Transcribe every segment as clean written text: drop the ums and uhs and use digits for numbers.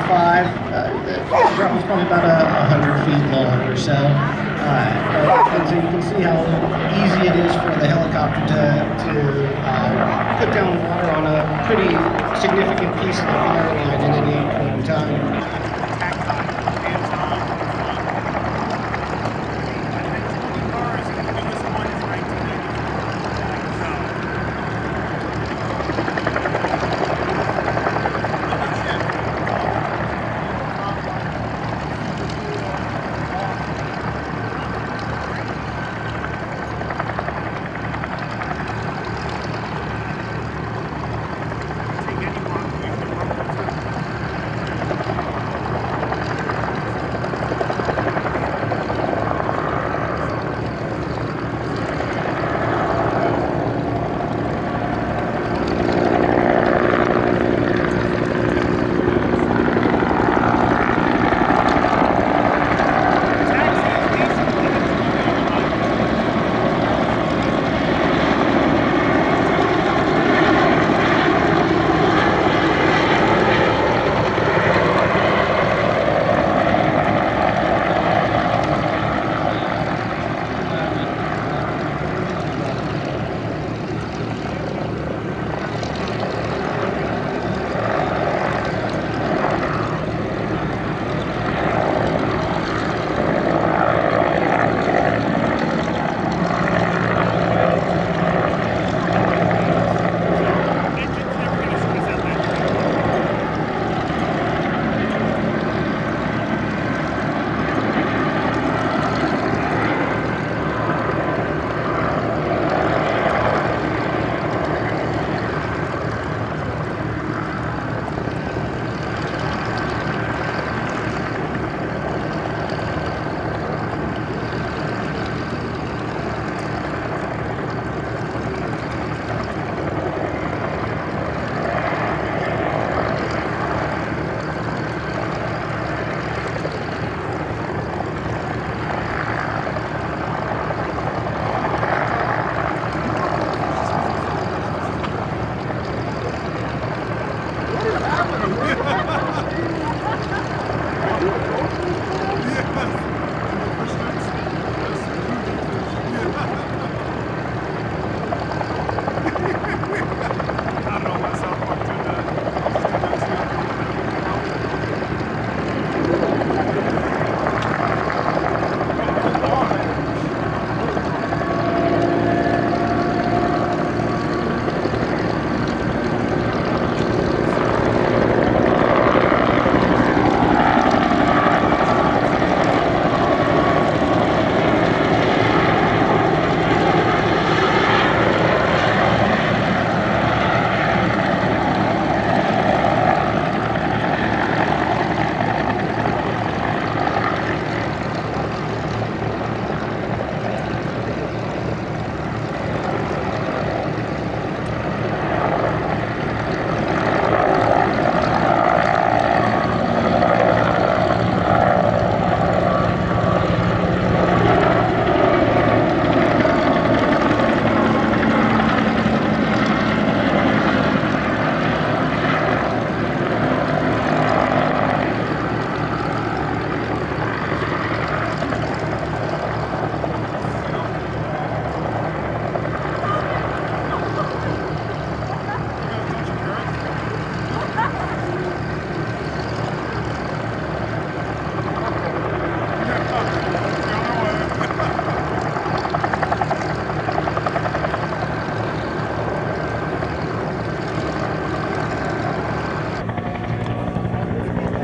5. The drop was probably about 100 feet long or so. And so you can see how easy it is for the helicopter to put down water on a pretty significant piece of the fire line at any point in time.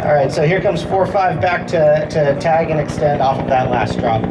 All right, so here comes 4-5 back to tag and extend off of that last drop.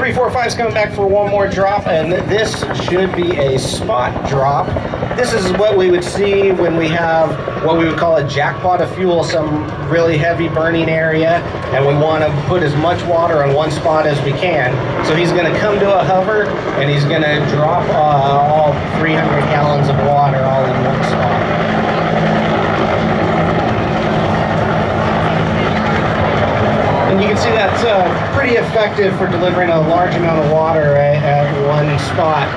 345 is coming back for one more drop, and this should be a spot drop. This is what we would see when we have what we would call a jackpot of fuel, some really heavy burning area, and we want to put as much water on one spot as we can. So he's going to come to a hover, and he's going to drop all 300 gallons of water all in one spot. And you can see that's pretty effective for delivering a large amount of water at one spot.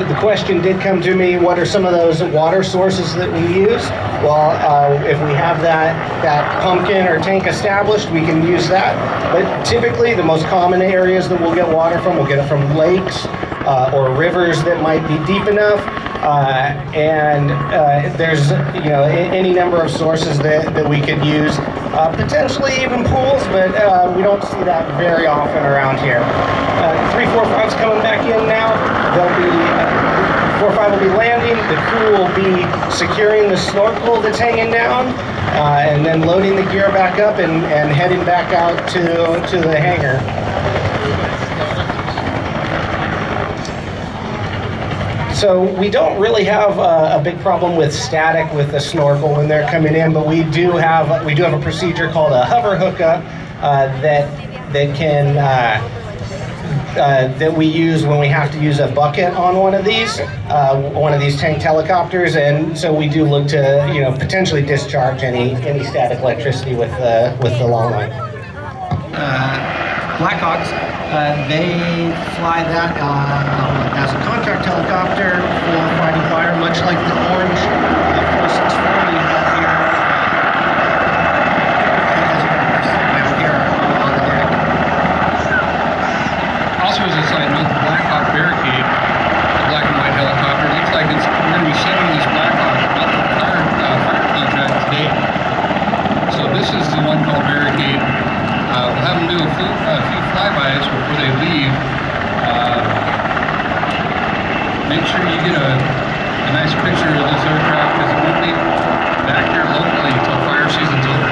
The question did come to me, what are some of those water sources that we use? Well, if we have that pumpkin or tank established, we can use that. But typically, the most common areas that we'll get water from, we'll get it from lakes or rivers that might be deep enough. There's any number of sources that we could use. Potentially even pools, but we don't see that very often around here. 345's coming back in now. They'll be 45 will be landing. The crew will be securing the snorkel that's hanging down, and then loading the gear back up and heading back out to the hangar. So we don't really have a big problem with static with the snorkel when they're coming in, but we do have a procedure called a hover hookup that we use when we have to use a bucket on one of these tank helicopters, and so we do look to potentially discharge any static electricity with the long line. Blackhawks, they fly that as a contract helicopter for fighting fire, much like the orange 4640 you have here. Here on the deck. Also, as a side note, the Blackhawk Barricade, the black and white helicopter, looks like we're going to be sending this Blackhawk out to fire contract today. So this is the one called Barricade. We'll have them do a few flybys before they leave. Make sure you get a nice picture of this aircraft, because it won't be back here locally until fire season's over.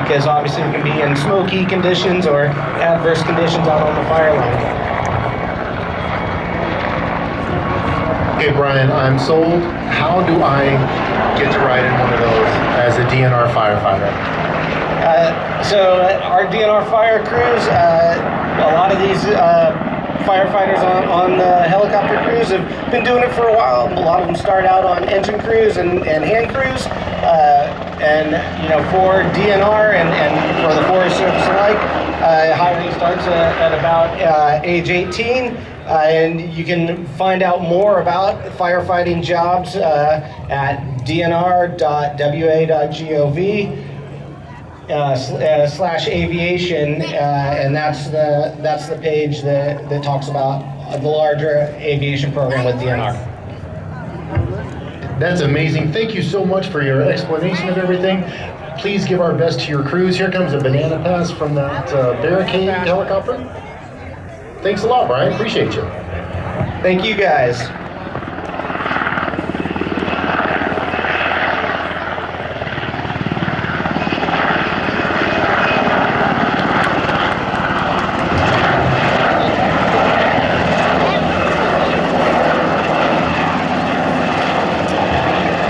Because obviously it can be in smoky conditions or adverse conditions out on the fire line. Okay, Brian, I'm sold. How do I get to ride in one of those as a DNR firefighter? So our DNR fire crews, a lot of these firefighters on the helicopter crews have been doing it for a while. A lot of them start out on engine crews and hand crews. For DNR and for the Forest Service alike, hiring starts at about age 18. And you can find out more about firefighting jobs at dnr.wa.gov/aviation, and that's the page that talks about the larger aviation program with DNR. That's amazing. Thank you so much for your explanation of everything. Please give our best to your crews. Here comes a banana pass from that Barricade helicopter. Thanks a lot, Brian. Appreciate you. Thank you, guys.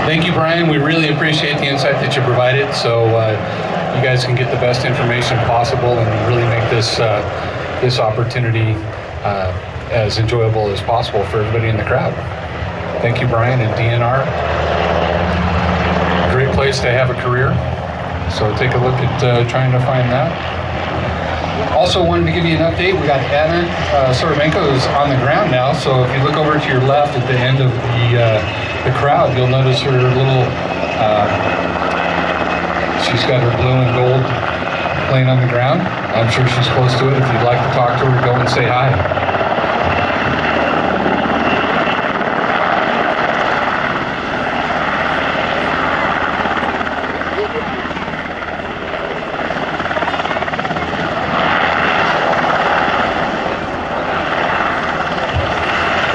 Thank you, Brian. We really appreciate the insight that you provided, so you guys can get the best information possible and really make this opportunity as enjoyable as possible for everybody in the crowd. Thank you, Brian and DNR. Great place to have a career, so take a look at trying to find that. Also wanted to give you an update. We got Anna Sorovenko is on the ground now, so if you look over to your left at the end of the crowd, you'll notice her little, she's got her blue and gold plane on the ground. I'm sure she's close to it. If you'd like to talk to her, go and say hi.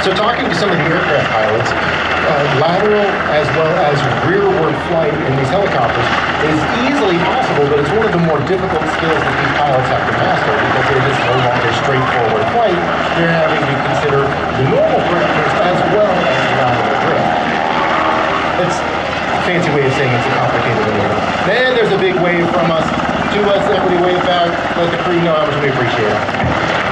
So talking to some of the aircraft pilots, lateral as well as rearward flight in these helicopters is easily possible, but it's one of the more difficult skills that these pilots have to master because it is no longer straightforward flight. They're having to consider the normal parameters as well as lateral drift. It's a fancy way of saying it's a complicated maneuver. Then there's a big wave from us. To us, everybody wave back. Let the crew know how much we appreciate it.